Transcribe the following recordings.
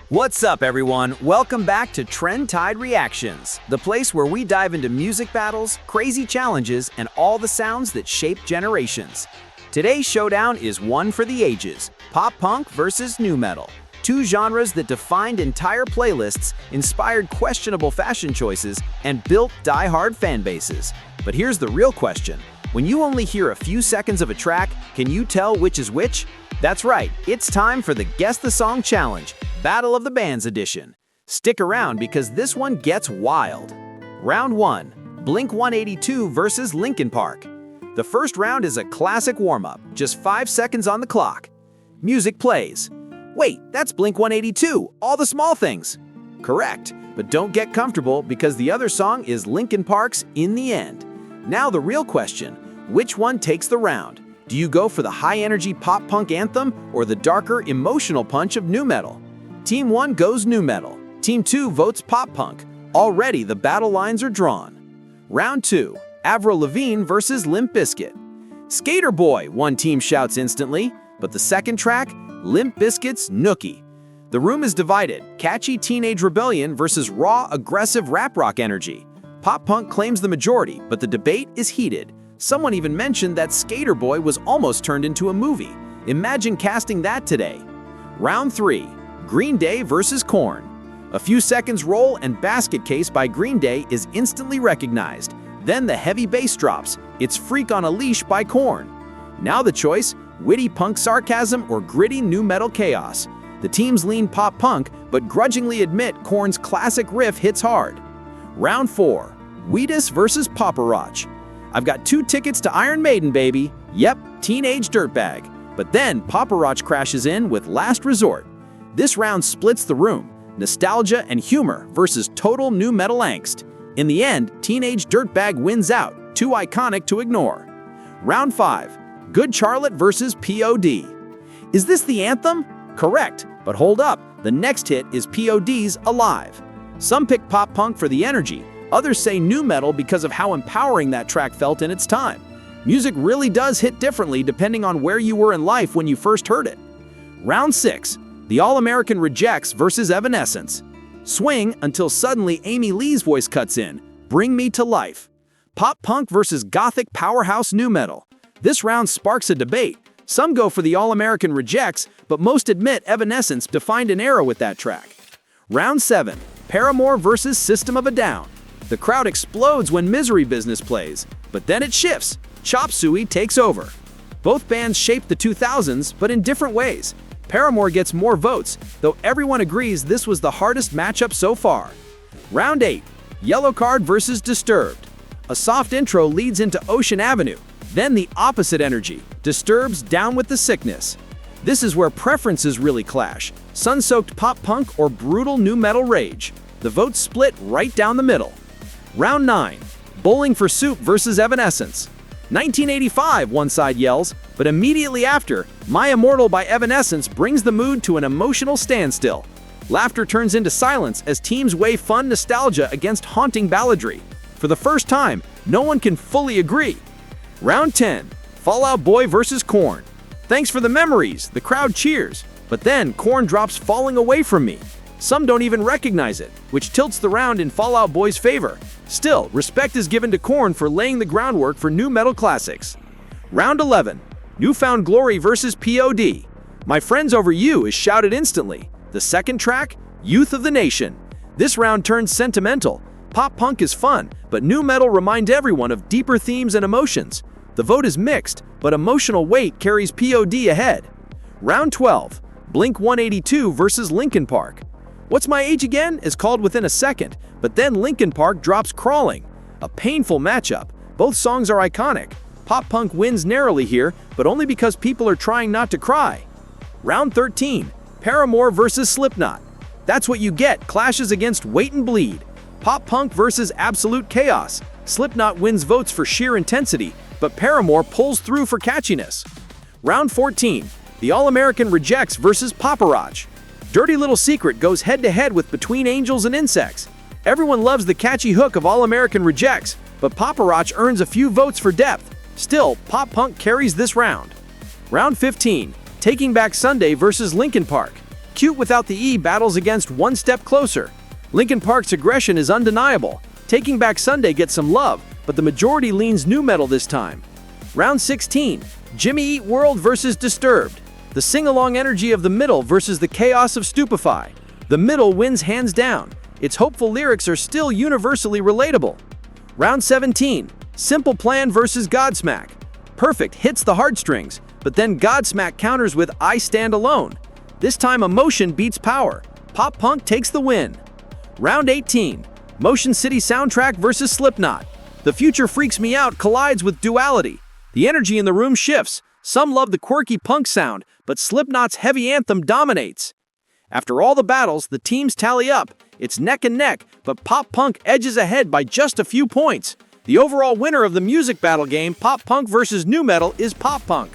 What's up, everyone? Welcome back to Trend Tide Reactions, the place where we dive into music battles, crazy challenges, and all the sounds that shape generations. Today's showdown is one for the ages: pop punk versus nu metal. Two genres that defined entire playlists, inspired questionable fashion choices, and built die-hard fan bases. But here's the real question. When you only hear a few seconds of a track, can you tell which is which? That's right, it's time for the Guess the Song Challenge, Battle of the Bands edition. Stick around because this one gets wild. Round 1, Blink-182 versus Linkin Park. The first round is a classic warm-up, just 5 seconds on the clock. Music plays. Wait, that's Blink-182, All the Small Things. Correct, but don't get comfortable because the other song is Linkin Park's In the End. Now the real question, which one takes the round? Do you go for the high-energy pop-punk anthem or the darker, emotional punch of nu metal? Team 1 goes nu metal. Team 2 votes pop-punk. Already the battle lines are drawn. Round 2, Avril Lavigne versus Limp Bizkit. Skater Boy, one team shouts instantly, but the second track, Limp Bizkit's Nookie. The room is divided, catchy teenage rebellion versus raw, aggressive rap rock energy. Pop-punk claims the majority, but the debate is heated. Someone even mentioned that Skater Boy was almost turned into a movie. Imagine casting that today. Round 3, Green Day versus Korn. A few seconds roll and Basket Case by Green Day is instantly recognized. Then the heavy bass drops. It's Freak on a Leash by Korn. Now the choice, witty punk sarcasm or gritty nu metal chaos. The teams lean pop-punk, but grudgingly admit Korn's classic riff hits hard. Round 4, Wheatus versus Papa Roach. I've got 2 tickets to Iron Maiden, baby. Yep, teenage dirtbag. But then Papa Roach crashes in with Last Resort. This round splits the room. Nostalgia and humor versus total nu metal angst. In the end, teenage dirtbag wins out. Too iconic to ignore. Round 5, Good Charlotte versus POD. Is this the anthem? Correct, but hold up. The next hit is POD's Alive. Some pick pop punk for the energy. Others say nu metal because of how empowering that track felt in its time. Music really does hit differently depending on where you were in life when you first heard it. Round 6, The All-American Rejects versus Evanescence. Swing until suddenly Amy Lee's voice cuts in. Bring Me to Life. Pop punk versus gothic powerhouse nu metal. This round sparks a debate. Some go for The All-American Rejects, but most admit Evanescence defined an era with that track. Round 7, Paramore versus System of a Down. The crowd explodes when Misery Business plays, but then it shifts. Chop Suey takes over. Both bands shaped the 2000s, but in different ways. Paramore gets more votes, though everyone agrees this was the hardest matchup so far. Round 8, Yellowcard versus Disturbed. A soft intro leads into Ocean Avenue, then the opposite energy, Disturbed's Down with the Sickness. This is where preferences really clash, sun-soaked pop-punk or brutal nu metal rage. The votes split right down the middle. Round 9, Bowling for Soup versus Evanescence. 1985, one side yells, but immediately after, My Immortal by Evanescence brings the mood to an emotional standstill. Laughter turns into silence as teams weigh fun nostalgia against haunting balladry. For the first time, no one can fully agree. Round 10, Fall Out Boy versus Korn. Thanks for the memories, the crowd cheers, but then Korn drops Falling Away From Me. Some don't even recognize it, which tilts the round in Fall Out Boy's favor. Still, respect is given to Korn for laying the groundwork for nu metal classics. Round 11, Newfound Glory versus POD. My Friends Over You is shouted instantly. The second track, Youth of the Nation. This round turns sentimental. Pop punk is fun, but nu metal reminds everyone of deeper themes and emotions. The vote is mixed, but emotional weight carries POD ahead. Round 12, Blink-182 versus Linkin Park. What's My Age Again is called within a second, but then Linkin Park drops Crawling. A painful matchup. Both songs are iconic. Pop-punk wins narrowly here, but only because people are trying not to cry. Round 13, Paramore versus Slipknot. That's what you get, clashes against Wait and Bleed. Pop-punk versus absolute chaos. Slipknot wins votes for sheer intensity, but Paramore pulls through for catchiness. Round 14, The All-American Rejects versus Papa Roach. Dirty Little Secret goes head-to-head with Between Angels and Insects. Everyone loves the catchy hook of All-American Rejects, but Papa Roach earns a few votes for depth. Still, pop-punk carries this round. Round 15, Taking Back Sunday versus Linkin Park. Cute Without the E battles against One Step Closer. Linkin Park's aggression is undeniable. Taking Back Sunday gets some love, but the majority leans nu metal this time. Round 16. Jimmy Eat World vs. Disturbed. The sing-along energy of the middle versus the chaos of Stupefy. The middle wins hands down. Its hopeful lyrics are still universally relatable. Round 17. Simple Plan vs. Godsmack. Perfect hits the heartstrings, but then Godsmack counters with I Stand Alone. This time emotion beats power. Pop punk takes the win. Round 18. Motion City Soundtrack vs. Slipknot. The Future Freaks Me Out collides with duality. The energy in the room shifts. Some love the quirky punk sound, but Slipknot's heavy anthem dominates. After all the battles, the teams tally up. It's neck and neck, but pop punk edges ahead by just a few points. The overall winner of the music battle game, pop punk vs. nu metal, is pop punk.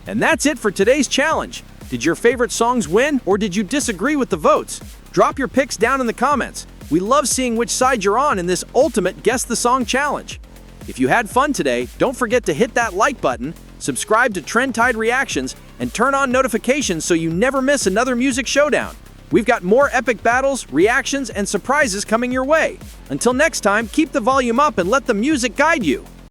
And that's it for today's challenge. Did your favorite songs win, or did you disagree with the votes? Drop your picks down in the comments. We love seeing which side you're on in this ultimate Guess the Song challenge. If you had fun today, don't forget to hit that like button, subscribe to Trend Tide Reactions, and turn on notifications so you never miss another music showdown. We've got more epic battles, reactions, and surprises coming your way. Until next time, keep the volume up and let the music guide you.